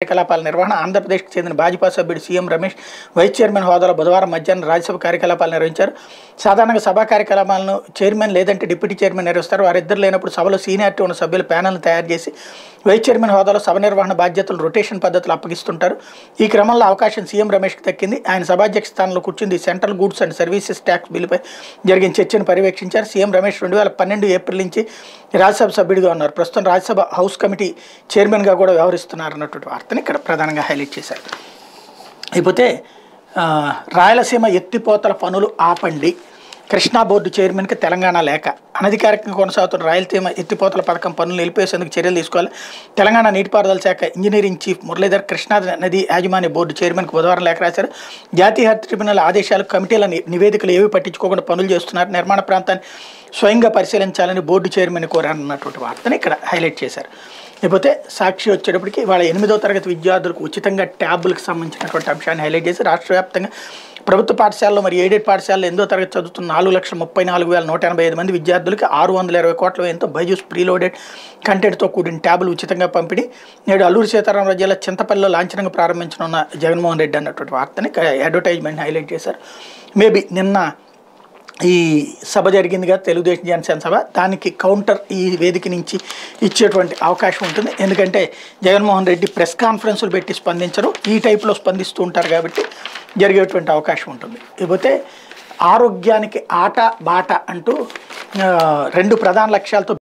కార్యకలాపాల నిర్వహణ ఆంధ్రప్రదేశ్‌కి చెందిన భాజపా సభ్యుడు సీఎం రమేష్ వైస్ చైర్మన్ హోదాలో బుధవారం మధ్యాహ్నం రాజ్యసభ కార్యకలాపాలు నిర్వహించారు. సాధారణంగా సభా కార్యక్రమాలను చైర్మన్ లేదంటే డిప్యూటీ చైర్మన్ నిర్వహిస్తారు. వారిద్దరు లేనప్పుడు సభలో సీనియారిటీ ఉన్న సభ్యుల ప్యానెల్‌ను తయారు చేసి వైస్ చైర్మన్ హోదాలో సభ నిర్వహణ బాధ్యతలు రొటేషన్ పద్ధతిలో అప్పగిస్తుంటారు. ఈ క్రమంలో అవకాశం సీఎం రమేష్‌కి దక్కింది. ఆయన సభాధ్యక్ష స్థానంలో కూర్చుంది. Central goods and services tax బిల్లుపై జరిగిన చర్చను పర్యవేక్షించారు. సీఎం రమేష్ 2012 ఏప్రిల్ నుంచి రాజ్యసభ సభ్యుడిగా ఉన్నారు. ప్రస్తుతం రాజ్యసభ హౌస్ కమిటీ చైర్మన్గా కూడా వ్యవహరిస్తున్నారు అన్నటువంటి వార్తని ఇక్కడ ప్రధానంగా హైలైట్ చేశారు. ఇకపోతే రాయలసీమ ఎత్తిపోతల పనులు ఆపండి, కృష్ణా బోర్డు చైర్మన్కి తెలంగాణ లేఖ. అనధికారికంగా కొనసాగుతున్న రాయలసీమ ఎత్తిపోతల పథకం పనులు నిలిపేసేందుకు చర్యలు తీసుకోవాలి. తెలంగాణ నీటిపారుదల శాఖ ఇంజనీరింగ్ చీఫ్ మురళీధర్ కృష్ణా నది యాజమాన్య బోర్డు చైర్మన్కి బుధవారం లేఖ రాశారు. జాతీయ హరిత ట్రిబ్యునల్ ఆదేశాలు, కమిటీల నివేదికలు ఏవి పట్టించుకోకుండా పనులు చేస్తున్నారు. నిర్మాణ ప్రాంతాన్ని స్వయంగా పరిశీలించాలని బోర్డు చైర్మన్ కోరారన్నటువంటి వార్తని ఇక్కడ హైలైట్ చేశారు. లేకపోతే సాక్షి వచ్చేటప్పటికి వాళ్ళ 8వ తరగతి విద్యార్థులకు ఉచితంగా ట్యాబులకు సంబంధించినటువంటి అంశాన్ని హైలైట్ చేసి రాష్ట్ర వ్యాప్తంగా ప్రభుత్వ పాఠశాలలో మరియు ఎయిడెడ్ పాఠశాలలో 8వ తరగతి చదువుతున్న 4,34,185 మంది విద్యార్థులకి 620 కోట్ల వ్యయంతో బైజూస్ ప్రీలోడెడ్ కంటెంట్తో కూడిన ట్యాబులు ఉచితంగా పంపిణీ. నేడు అల్లూరి సీతారామరాజు జిల్లా చింతపల్లిలో లాంఛనంగా ప్రారంభించనున్న జగన్మోహన్ రెడ్డి అన్నటువంటి వార్తని అడ్వర్టైజ్మెంట్ హైలైట్ చేశారు. మేబీ నిన్న ఈ సభ జరిగిందిగా తెలుగుదేశం జనసేన సభ, దానికి కౌంటర్ ఈ వేదిక నుంచి ఇచ్చేటువంటి అవకాశం ఉంటుంది. ఎందుకంటే జగన్మోహన్ రెడ్డి ప్రెస్ కాన్ఫరెన్సులు పెట్టి స్పందించరు, ఈ టైప్లో స్పందిస్తూ ఉంటారు కాబట్టి జరిగేటువంటి అవకాశం ఉంటుంది. ఇకపోతే ఆరోగ్యానికి ఆట బాట అంటూ 2 ప్రధాన లక్ష్యాలతో